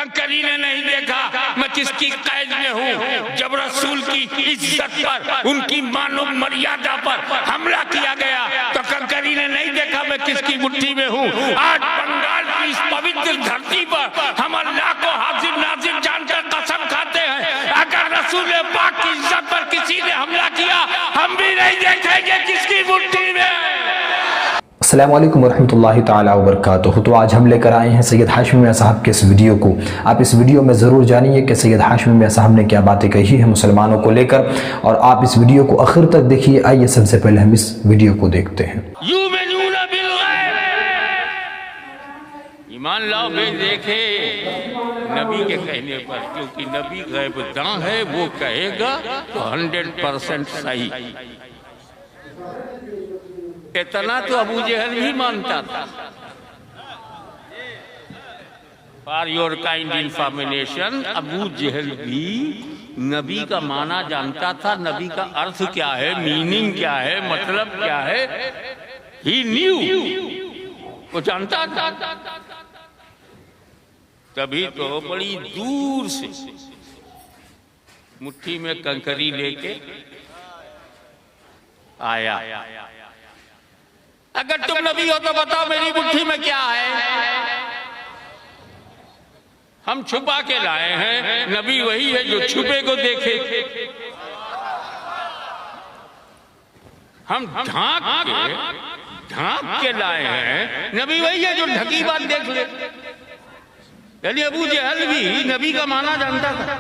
कंकरी ने नहीं देखा मैं किसकी कैद में हूँ। जब रसूल की इज्जत पर, उनकी मानो मर्यादा पर हमला किया गया तो कंकरी ने नहीं देखा मैं किसकी मुट्ठी में हूँ। आज बंगाल की इस पवित्र धरती पर हम अल्लाह को हाजिर नाजिर जानकर कसम खाते हैं, अगर रसूल पाक की इज्जत पर किसी ने हमला किया हम भी नहीं देखेंगे किसकी मुट्ठी में। अस्सलामु अलैकुम वरहमतुल्लाहि ताला वबरकातुहू। तो आज हम लेकर आए हैं सैयद हाशमी मियां साहब के इस वीडियो को। आप इस वीडियो में ज़रूर जानिए कि सैयद हाशमी मियां साहब ने क्या बातें कही है मुसलमानों को लेकर, और आप इस वीडियो को आखिर तक देखिए। आइए सबसे पहले हम इस वीडियो को देखते हैं। ईमान लाओ बे देखे नबी के कहने पर, क्योंकि नबी गैब दां है, वो कहेगा तो 100% सही। इतना तो अबू जहल भी मानता था। For your kind information, Abu Jahl भी नबी का माना जानता था, नबी का अर्थ क्या है, मीनिंग क्या है, मतलब क्या है, ही न्यू, वो जानता था। तभी तो बड़ी दूर से मुट्ठी में कंकरी लेके आया। अगर तुम नबी हो तो बताओ मेरी मुट्ठी में क्या है। हम छुपा के लाए हैं, नबी वही है जो छुपे को देखे। हम ढांक के लाए हैं, नबी वही है जो ढकी बात देख ले। यानी अबू जहल भी नबी का माना जानता था,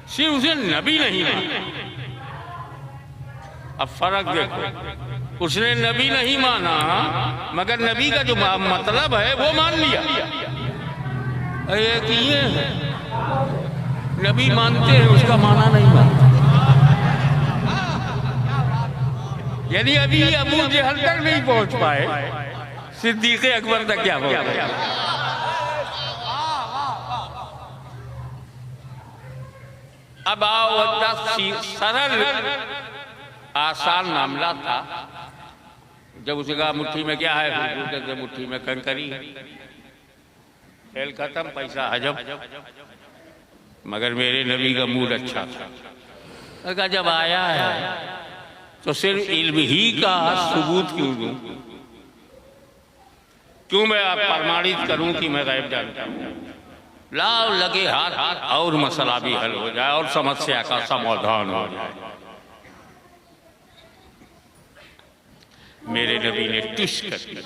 सिर्फ उसे नबी नहीं माना। अब फर्क देखो, उसने नबी नहीं माना मगर नबी का जो मतलब है वो मान लिया। कि ये है नबी मानते हैं, उसका माना नहीं मानते। यानी अभी अबू जहल तक नहीं पहुंच पाए, सिद्दीक़ अकबर तक क्या हो गया। अब आओ सरल आसान मामला था। जब उसे कहा मुट्ठी में क्या है, मुट्ठी में कंकरी है। खेल खत्म, पैसा हजम। मगर मेरे नबी का मूड अच्छा था। जब आया है तो सिर्फ इल्म ही का सबूत क्यों दूं, क्यों मैं आप प्रमाणित करूं कि मैं गैब जानता हूं। लाओ लगे हाथ और मसला भी हल हो जाए और समस्या का समाधान हो जाए। मेरे नबी ने टुश कर दिया,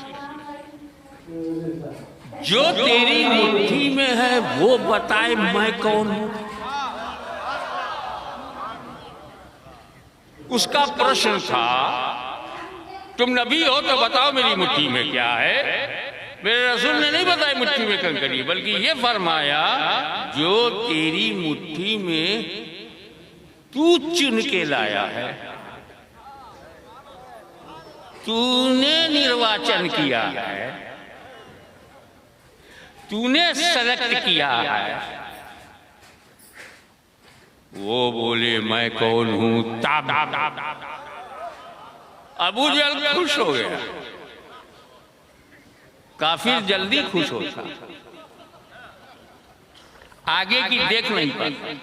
जो तेरी मुट्ठी में है वो बताए मैं कौन हूं। उसका प्रश्न था तुम नबी हो तो बताओ मेरी मुट्ठी में क्या है। मेरे रसूल ने नहीं बताया मुट्ठी में कंकरी, बल्कि ये फरमाया जो तेरी मुट्ठी में तू चुन के लाया है, तूने निर्वाचन किया है, तूने सेलेक्ट किया है, वो बोले मैं कौन हूं। अबू जहल खुश हो गया। काफिर जल्दी खुश होता, आगे की देख नहीं पाता।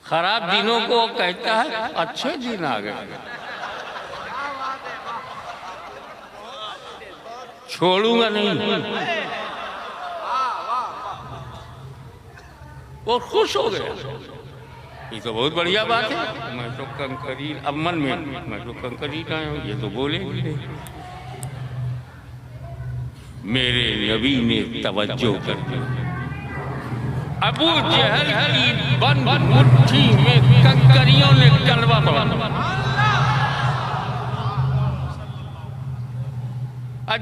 खराब दिनों को कहता है अच्छे दिन आ गए, छोड़ूंगा नहीं। वो खुश हो गया, ये तो बहुत बढ़िया बात है। मैं तो कंकरी, अब मन में मैं तो कंकरी का हूं, ये तो बोले। मेरे नबी ने तवज्जो कर दी। अबू जहल की बंद मुट्ठी में कंकरियों ने कलवा पड़ा।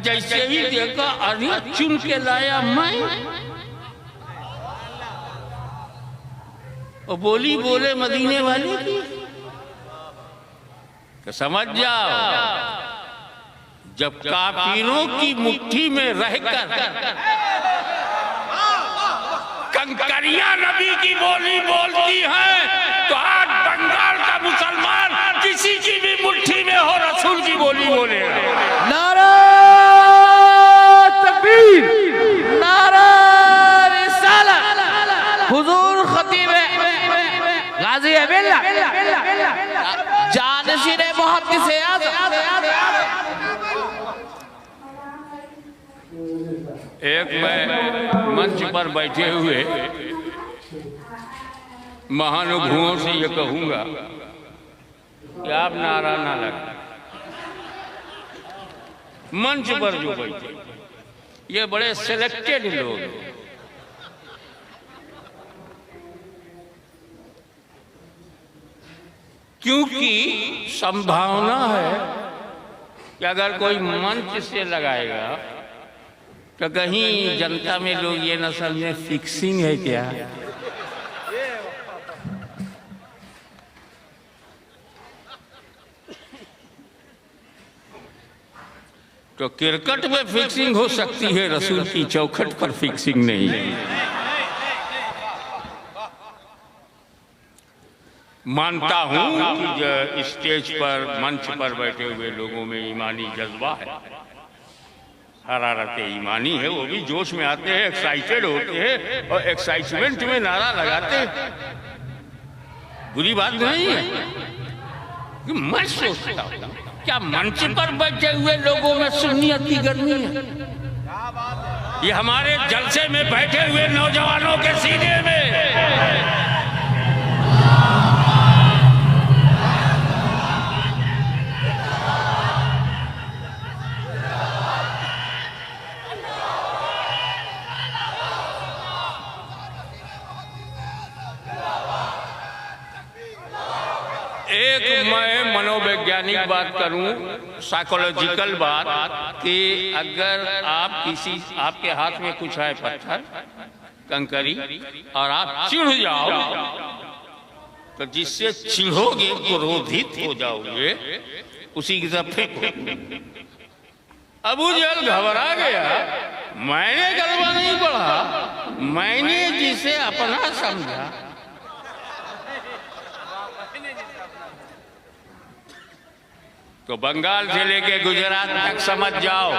जैसे ही देखा अरे चुन के लाया मैं, और बोली बोले मदीने वाले की, तो समझ जाओ जब काफिरों की मुट्ठी में रहकर कंकरियां नबी की बोली बोलती हैं, तो आज बंगाल का मुसलमान किसी की भी मुट्ठी में हो रसूल की बोली बोलेगा। नारा तकबीर। बात किसे याद? एक मैं मंच पर बैठे हुए महानुभवों से ये कहूंगा कि आप नारा ना लगा। मंच पर जो बैठे ये बड़े सिलेक्टेड लोग, क्योंकि संभावना है कि अगर कोई मंच से लगाएगा तो कहीं जनता में लोग ये न समझे फिक्सिंग है क्या। तो क्रिकेट में फिक्सिंग हो सकती है, रसूल की चौखट पर फिक्सिंग नहीं है। मानता हूं कि जो स्टेज पर मंच पर बैठे हुए लोगों में ईमानी जज्बा है, हरारत ईमानी है, वो भी जोश में आते हैं, एक्साइटेड होते हैं और एक्साइटमेंट में नारा लगाते हैं। बुरी बात नहीं है कि मैं सोचता हूं क्या मंच पर बैठे हुए लोगों में सुन्नियत की गर्मी है? ये हमारे जलसे में बैठे हुए नौजवानों के सीने में एक मैं मनोवैज्ञानिक बात करूं, साइकोलॉजिकल बात, कि अगर आप आपके हाथ में कुछ है पत्थर कंकरी और आप चिढ़ जाओ तो जिससे चिढ़ोगे क्रोधित हो जाओगे उसी की तरफ फेंको। अबू जहल घबरा गया, मैंने कलमा नहीं पढ़ा, मैंने जिसे अपना समझा तो बंगाल से लेके गुजरात तक समझ जाओ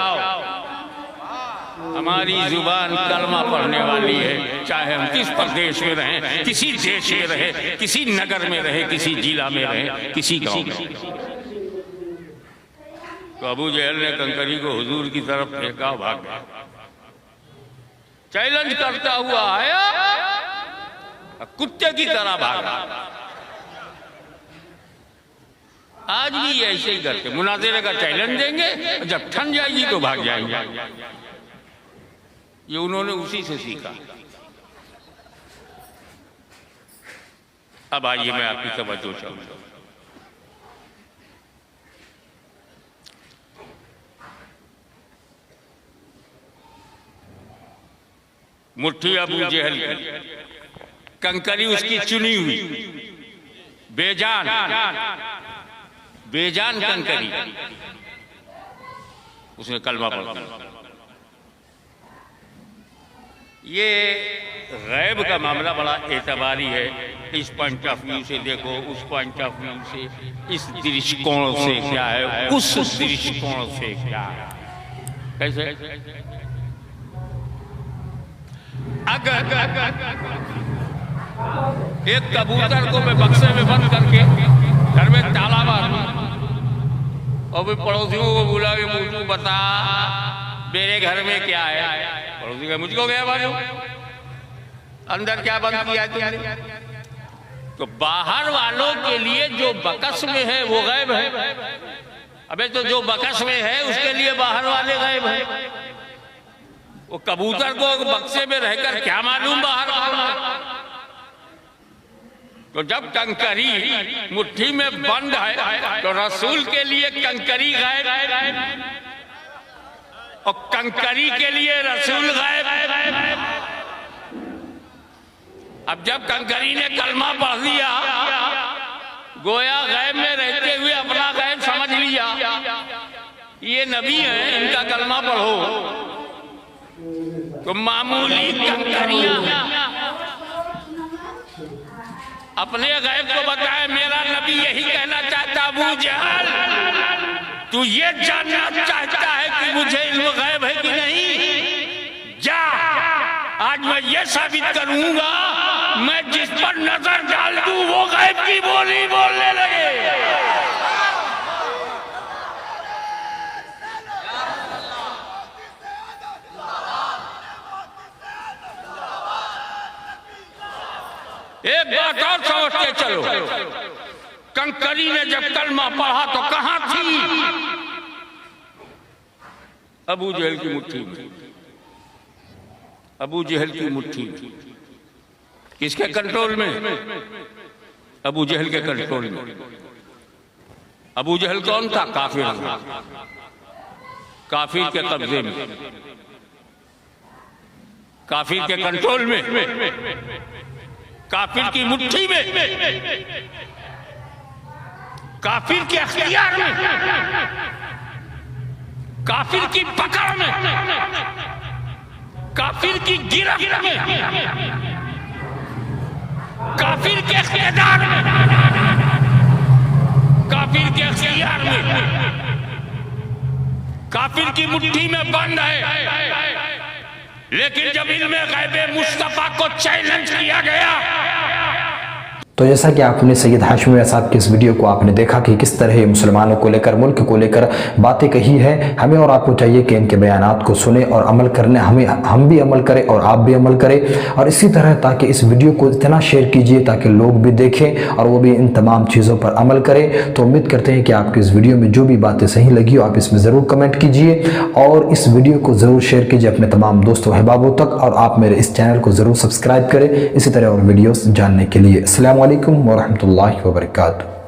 हमारी जुबान कलमा पढ़ने वाली है। चाहे हम किस प्रदेश में रहें, किसी देश में रहे, किसी नगर में रहे, किसी जिला में रहे, किसी गांव में। तो अबू जहल ने कंकरी को हुजूर की तरफ फेंका, भाग गया। चैलेंज करता हुआ आया, कुत्ते की तरह भागा। आज भी ऐसे ही करते, मुनाज़रे का चैलेंज देंगे, जब ठन जाएगी तो भाग जाएंगे। ये उन्होंने उसी से सीखा। अब आइए मैं आपकी तवज्जो चाहूंगा। मुट्ठी अबू जहल की, कंकरी उसकी चुनी हुई, बेजान कंकरी, उसने कलमा पढ़ दिया। ये गैब का मामला बड़ा एतबारी है। इस पॉइंट ऑफ व्यू से देखो, उस पॉइंट ऑफ व्यू से, इस दृष्टिकोण से क्या है, उस दृष्टिकोण से क्या है, कैसे? अगर एक कबूतर को मैं बक्से में बंद करके घर में ताला मार और भी पड़ोसियों को बुला के मुझको बता मेरे घर में क्या है, पड़ोसी का मुझको गया मालूम अंदर क्या बंद किया तुमने। तो बाहर वालों के लिए जो बकस में है वो गैब है। अबे तो जो बकस में है उसके लिए बाहर वाले गैब है। वो कबूतर को बक्से में रहकर क्या मालूम बाहर वाला। तो जब कंकरी मुट्ठी में बंद है तो रसूल के लिए कंकरी गैब और कंकरी के लिए रसूल गैब। अब जब कंकरी ने कलमा पढ़ दिया, गोया गैब में रहते हुए अपना गैब समझ लिया, ये नबी है, इनका कलमा पढ़ो। तो मामूली कंकरियां अपने गैब को बताए, मेरा नबी यही कहना चाहता, अबू जहल तू ये जानना चाहता है कि मुझे इल्म गैब है कि नहीं? जा, आज मैं ये साबित करूंगा, मैं जिस पर नजर डाल दूं वो गैब की बोली बोलने लगे। एक बात और समझते चलो, कंकरी ने जब कलमा पढ़ा तो कहां थी? अबू जहल की मुट्ठी में। अबू जहल की मुट्ठी में। किसके कंट्रोल में? अबू जहल के कंट्रोल में। अबू जहल कौन था? काफिर था। काफिर के कब्जे में, काफिर के कंट्रोल में, काफिर की मुट्ठी में, काफिर के अख्तियार में, काफिर की पकड़ में, काफिर की गिरफ्त में, काफिर के इख्तियार में, काफिर के अख्तियार में, काफिर की मुट्ठी में बंद है। लेकिन जब इल्मे गैबे मुस्तफा को चैलेंज किया गया, तो जैसा कि आपने सैयद हाशमी मियां साहब की इस वीडियो को आपने देखा कि किस तरह मुसलमानों को लेकर, मुल्क को लेकर बातें कही है। हमें और आपको चाहिए कि इनके बयानात को सुने और अमल करने, हम भी अमल करें और आप भी अमल करें। और इसी तरह ताकि इस वीडियो को इतना शेयर कीजिए ताकि लोग भी देखें और वो भी इन तमाम चीज़ों पर अमल करें। तो उम्मीद करते हैं कि आपकी इस वीडियो में जो भी बातें सही लगी हो आप इसमें ज़रूर कमेंट कीजिए और इस वीडियो को ज़रूर शेयर कीजिए अपने तमाम दोस्तों अहबाबों तक। और आप मेरे इस चैनल को ज़रूर सब्सक्राइब करें इसी तरह और वीडियोज़ जानने के लिए। अस्सलामु अलैकुम वरहमतुल्लाहि वबरकातुहू।